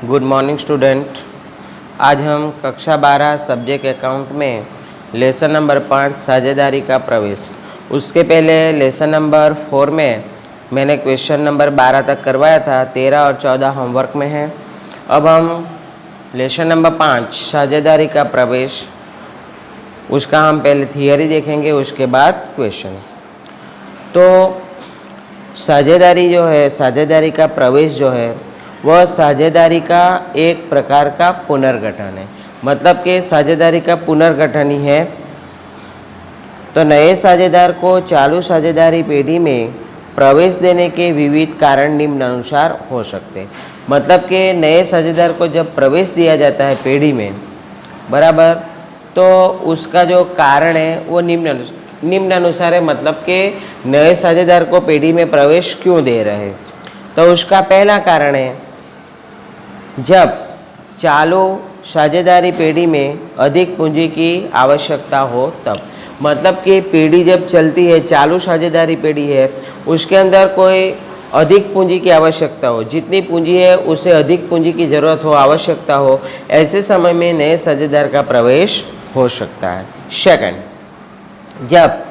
Good morning student. आज हम कक्षा 12 सब्जेक्ट अकाउंट में लेसन नंबर 5 साझेदारी का प्रवेश, उसके पहले लेसन नंबर 4 में मैंने क्वेश्चन नंबर 12 तक करवाया था। 13 और 14 होमवर्क में है। अब हम लेसन नंबर 5 साझेदारी का प्रवेश, उसका हम पहले थियरी देखेंगे, उसके बाद क्वेश्चन। तो साझेदारी जो है, साझेदारी का प्रवेश जो है वह साझेदारी का एक प्रकार का पुनर्गठन है। मतलब कि साझेदारी का पुनर्गठन ही है। तो नए साझेदार को चालू साझेदारी पेढ़ी में प्रवेश देने के विविध कारण निम्नानुसार हो सकते हैं। मतलब कि नए साझेदार को जब प्रवेश दिया जाता है पेढ़ी में, बराबर, तो उसका जो कारण है वो निम्नानुसार है। मतलब कि नए साझेदार को पेढ़ी में प्रवेश क्यों दे रहे हैं। तो उसका पहला कारण है, जब चालू साझेदारी पेढ़ी में अधिक पूंजी की आवश्यकता हो तब। मतलब कि पेढ़ी जब चलती है, चालू साझेदारी पेढ़ी है, उसके अंदर कोई अधिक पूंजी की आवश्यकता हो, जितनी पूंजी है उससे अधिक पूंजी की ज़रूरत हो, आवश्यकता हो, ऐसे समय में नए साझेदार का प्रवेश हो सकता है। सेकंड, जब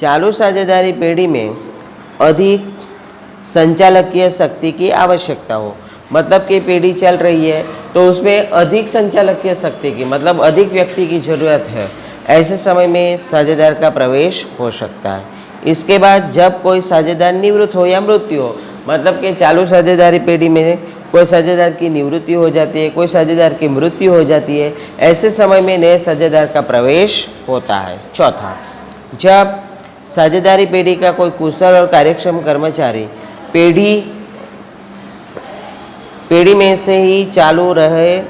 चालू साझेदारी पेढ़ी में अधिक संचालकीय शक्ति की आवश्यकता हो। मतलब कि पेढ़ी चल रही है तो उसमें अधिक संचालकीय शक्ति की, मतलब अधिक व्यक्ति की ज़रूरत है, ऐसे समय में साझेदार का प्रवेश हो सकता है। इसके बाद जब कोई साझेदार निवृत्त हो या मृत्यु हो, मतलब कि चालू साझेदारी पेढ़ी में कोई साझेदार की निवृत्ति हो जाती है, कोई साझेदार की मृत्यु हो जाती है, ऐसे समय में नए साझेदार का प्रवेश होता है। चौथा, जब साझेदारी पेढ़ी का कोई कुशल और कार्यक्षम कर्मचारी पेढ़ी में से ही चालू रहे,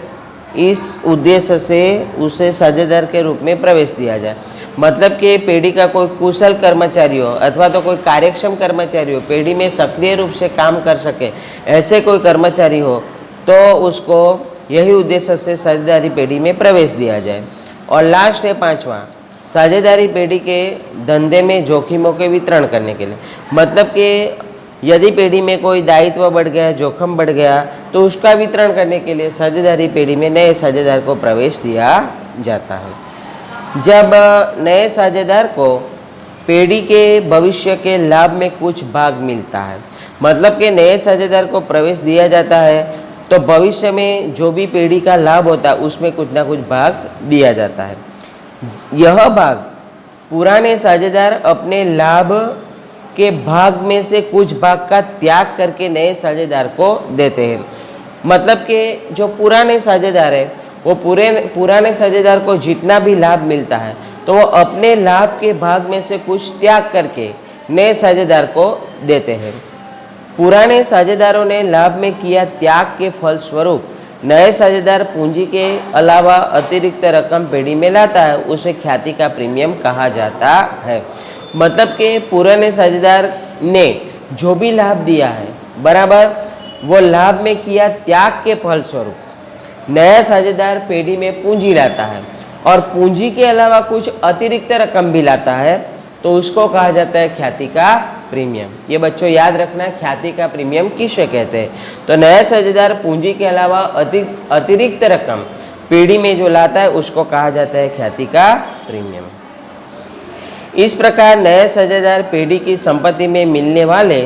इस उद्देश्य से उसे साझेदार के रूप में प्रवेश दिया जाए। मतलब कि पेढ़ी का कोई कुशल कर्मचारी हो अथवा तो कोई कार्यक्षम कर्मचारी हो, पेढ़ी में सक्रिय रूप से काम कर सके, ऐसे कोई कर्मचारी हो तो उसको यही उद्देश्य से साझेदारी पेढ़ी में प्रवेश दिया जाए। और लास्ट है पांचवा, साझेदारी पेढ़ी के धंधे में जोखिमों के वितरण करने के लिए। मतलब कि यदि पेढ़ी में कोई दायित्व बढ़ गया, जोखिम बढ़ गया, तो उसका वितरण करने के लिए साझेदारी पेढ़ी में नए साझेदार को प्रवेश दिया जाता है। जब नए साझेदार को पेढ़ी के भविष्य के लाभ में कुछ भाग मिलता है, मतलब कि नए साझेदार को प्रवेश दिया जाता है तो भविष्य में जो भी पेढ़ी का लाभ होता है उसमें कुछ ना कुछ भाग दिया जाता है। यह भाग पुराने साझेदार अपने लाभ के भाग में से कुछ भाग का त्याग करके नए साझेदार को देते हैं। मतलब कि जो पुराने साझेदार है वो पुराने साझेदार को जितना भी लाभ मिलता है तो वो अपने लाभ के भाग में से कुछ त्याग करके नए साझेदार को देते हैं। पुराने साझेदारों ने लाभ में किया त्याग के फलस्वरूप नए साझेदार पूंजी के अलावा अतिरिक्त रकम पेढ़ी में लाता है, उसे ख्याति का प्रीमियम कहा जाता है। मतलब कि पुराने साझेदार ने जो भी लाभ दिया है, बराबर, वो लाभ में किया त्याग के फलस्वरूप नया साझेदार पेढ़ी में पूंजी लाता है और पूंजी के अलावा कुछ अतिरिक्त रकम भी लाता है, तो उसको कहा जाता है ख्याति का प्रीमियम। ये बच्चों याद रखना, ख्याति का प्रीमियम किसे कहते हैं। तो नया साझेदार पूंजी के अलावा अतिरिक्त रकम पेढ़ी में जो लाता है उसको कहा जाता है ख्याति का प्रीमियम। इस प्रकार नए साझेदार पेढ़ी की संपत्ति में मिलने वाले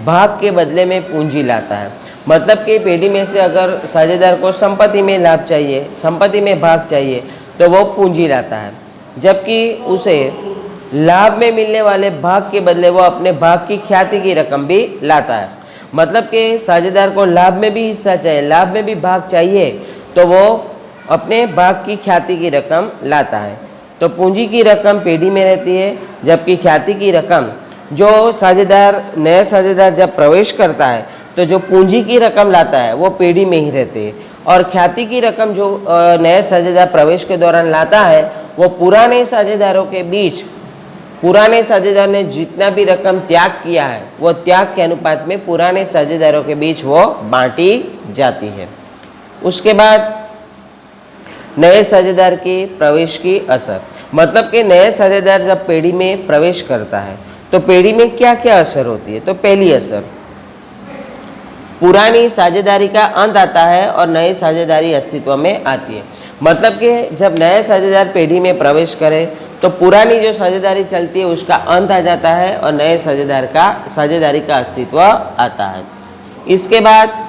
भाग के बदले में पूंजी लाता है। मतलब कि पेढ़ी में से अगर साझेदार को संपत्ति में लाभ चाहिए, संपत्ति में भाग चाहिए, तो वो पूंजी लाता है, जबकि उसे लाभ में मिलने वाले भाग के बदले वो अपने भाग की ख्याति की रकम भी लाता है। मतलब कि साझेदार को लाभ में भी हिस्सा चाहिए, लाभ में भी भाग चाहिए, तो वो अपने भाग की ख्याति की रकम लाता है। तो पूंजी की रकम पेढ़ी में रहती है, जबकि ख्याति की रकम जो साझेदार, नया साझेदार जब प्रवेश करता है तो जो पूंजी की रकम लाता है वो पेढ़ी में ही रहती है, और ख्याति की रकम जो नया साझेदार प्रवेश के दौरान लाता है वो पुराने साझेदारों के बीच, पुराने साझेदार ने जितना भी रकम त्याग किया है वो त्याग के अनुपात में पुराने साझेदारों के बीच वो बांटी जाती है। उसके बाद नए साझेदार के प्रवेश की असर। मतलब कि नए साझेदार जब पेढ़ी में प्रवेश करता है तो पेढ़ी में क्या क्या असर होती है। तो पहली असर, पुरानी साझेदारी का अंत आता है और नई साझेदारी अस्तित्व में आती है। मतलब कि जब नए साझेदार पेढ़ी में प्रवेश करे तो पुरानी जो साझेदारी चलती है उसका अंत आ जाता है और नए साझेदारी का अस्तित्व आता है। इसके बाद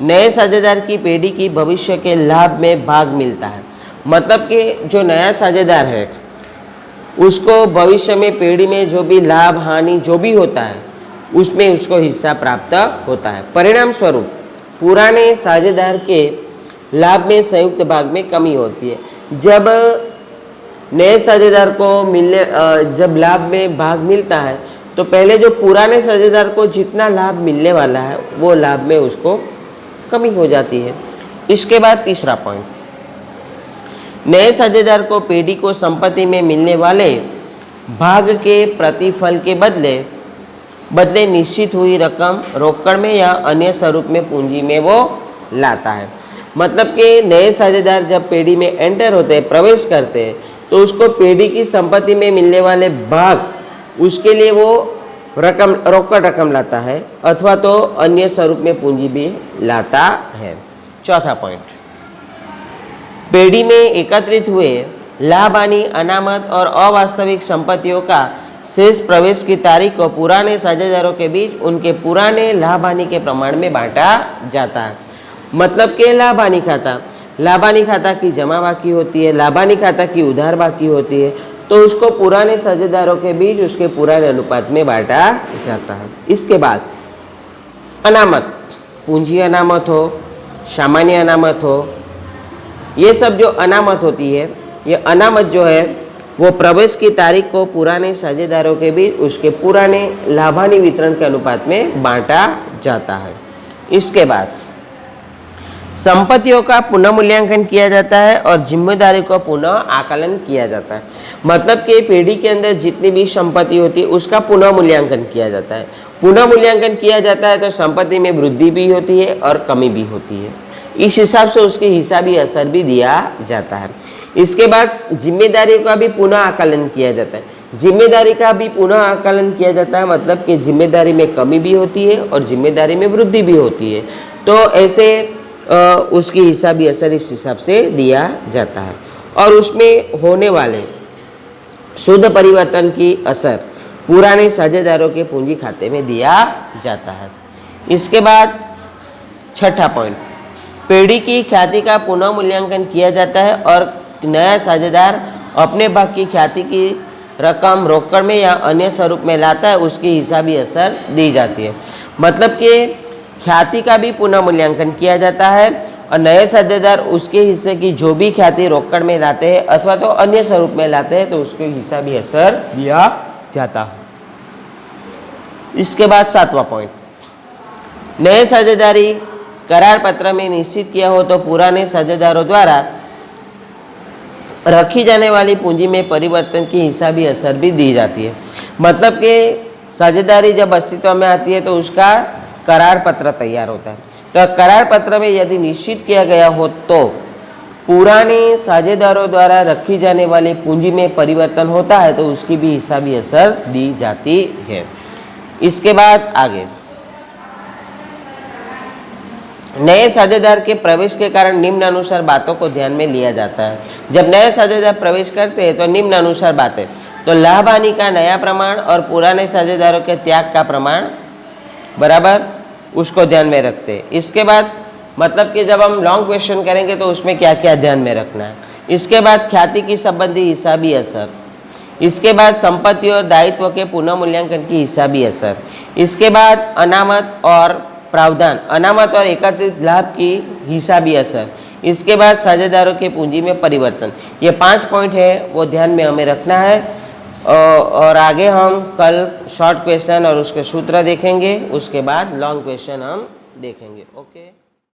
नए साझेदार की पेढ़ी की भविष्य के लाभ में भाग मिलता है। मतलब कि जो नया साझेदार है उसको भविष्य में पेढ़ी में जो भी लाभ हानि जो भी होता है उसमें उसको हिस्सा प्राप्त होता है। परिणाम स्वरूप पुराने साझेदार के लाभ में संयुक्त भाग में कमी होती है। जब नए साझेदार को जब लाभ में भाग मिलता है तो पहले जो पुराने साझेदार को जितना लाभ मिलने वाला है वो लाभ में उसको कमी हो जाती है। इसके बाद तीसरा पॉइंट, नए साझेदार को पेढ़ी को संपत्ति में मिलने वाले भाग के प्रतिफल के बदले निश्चित हुई रकम रोकड़ में या अन्य स्वरूप में पूंजी में वो लाता है। मतलब कि नए साझेदार जब पेढ़ी में एंटर होते हैं, प्रवेश करते हैं, तो उसको पेढ़ी की संपत्ति में मिलने वाले भाग उसके लिए वो रोकड़ रकम लाता है अथवा तो अन्य स्वरूप में पूंजी भी लाता है। चौथा पॉइंट, पेढ़ी में एकत्रित हुए लाभ हानि अनामत और अवास्तविक संपत्तियों का शेष प्रवेश की तारीख को पुराने साझेदारों के बीच उनके पुराने लाभ हानि के प्रमाण में बांटा जाता है। मतलब कि लाभ हानि खाता की जमा बाकी होती है, लाभ हानि खाता की उधार बाकी होती है, तो उसको पुराने साझेदारों के बीच उसके पुराने अनुपात में बांटा जाता है। इसके बाद अनामत, पूंजी अनामत हो, सामान्य अनामत हो, ये सब जो अनामत होती है, ये अनामत जो है वो प्रवेश की तारीख को पुराने साझेदारों के बीच उसके पुराने लाभ हानि वितरण के अनुपात में बांटा जाता है। इसके बाद संपत्तियों का पुनः मूल्यांकन किया जाता है और जिम्मेदारी को पुनः आकलन किया जाता है। मतलब कि पेढ़ी के अंदर जितनी भी संपत्ति होती है उसका पुनः मूल्यांकन किया जाता है। पुनः मूल्यांकन किया जाता है तो संपत्ति में वृद्धि भी होती है और कमी भी होती है। इस हिसाब से उसके हिसाबी असर भी दिया जाता है। इसके बाद जिम्मेदारी का भी पुनः आकलन किया जाता है। जिम्मेदारी का भी पुनः आकलन किया जाता है, मतलब कि जिम्मेदारी में कमी भी होती है और जिम्मेदारी में वृद्धि भी होती है, तो ऐसे उसकी हिसाबी असर इस हिसाब से दिया जाता है। और उसमें होने वाले शुद्ध परिवर्तन की असर पुराने साझेदारों के पूंजी खाते में दिया जाता है। इसके बाद छठा पॉइंट, पेढ़ी की ख्याति का पुनः मूल्यांकन किया जाता है और नया साझेदार अपने भाग की ख्याति की रकम रोकड़ में या अन्य स्वरूप में लाता है, उसकी हिसाबी असर दी जाती है। मतलब कि ख्याति का भी पुनः मूल्यांकन किया जाता है और नए साझेदार उसके हिस्से की जो भी ख्याति रोकड़ में लाते हैं अथवा तो अन्य स्वरूप में लाते हैं तो उसको हिसाबी असर दिया जाता है। इसके बाद सातवां पॉइंट, नए साझेदारी करार पत्र में निश्चित किया हो तो पुराने साझेदारों द्वारा रखी जाने वाली पूंजी में परिवर्तन की हिसाबी असर भी दी जाती है। मतलब कि साझेदारी जब अस्तित्व में आती है तो उसका करार पत्र तैयार होता है। तो करार पत्र में यदि निश्चित किया गया हो तो पुराने साझेदारों द्वारा रखी जाने वाली पूंजी में परिवर्तन होता है तो उसकी भी हिसाबी असर दी जाती है। इसके बाद आगे, नए साझेदार के प्रवेश के कारण निम्न अनुसार बातों को ध्यान में लिया जाता है। जब नए साझेदार प्रवेश करते हैं तो निम्न अनुसार बातें, तो लाभ हानि का नया प्रमाण और पुराने साझेदारों के त्याग का प्रमाण बराबर उसको ध्यान में रखते हैं। इसके बाद मतलब कि जब हम लॉन्ग क्वेश्चन करेंगे तो उसमें क्या क्या ध्यान में रखना है। इसके बाद ख्याति की संबंधी हिसाबी असर, इसके बाद संपत्ति और दायित्व के पुनः मूल्यांकन की हिसाबी असर, इसके बाद अनामत और प्रावधान, अनामत और एकत्रित लाभ की हिसाबी असर, इसके बाद साझेदारों के पूंजी में परिवर्तन। ये 5 पॉइंट है वो ध्यान में हमें रखना है। और आगे हम कल शॉर्ट क्वेश्चन और उसके सूत्र देखेंगे, उसके बाद लॉन्ग क्वेश्चन हम देखेंगे। ओके।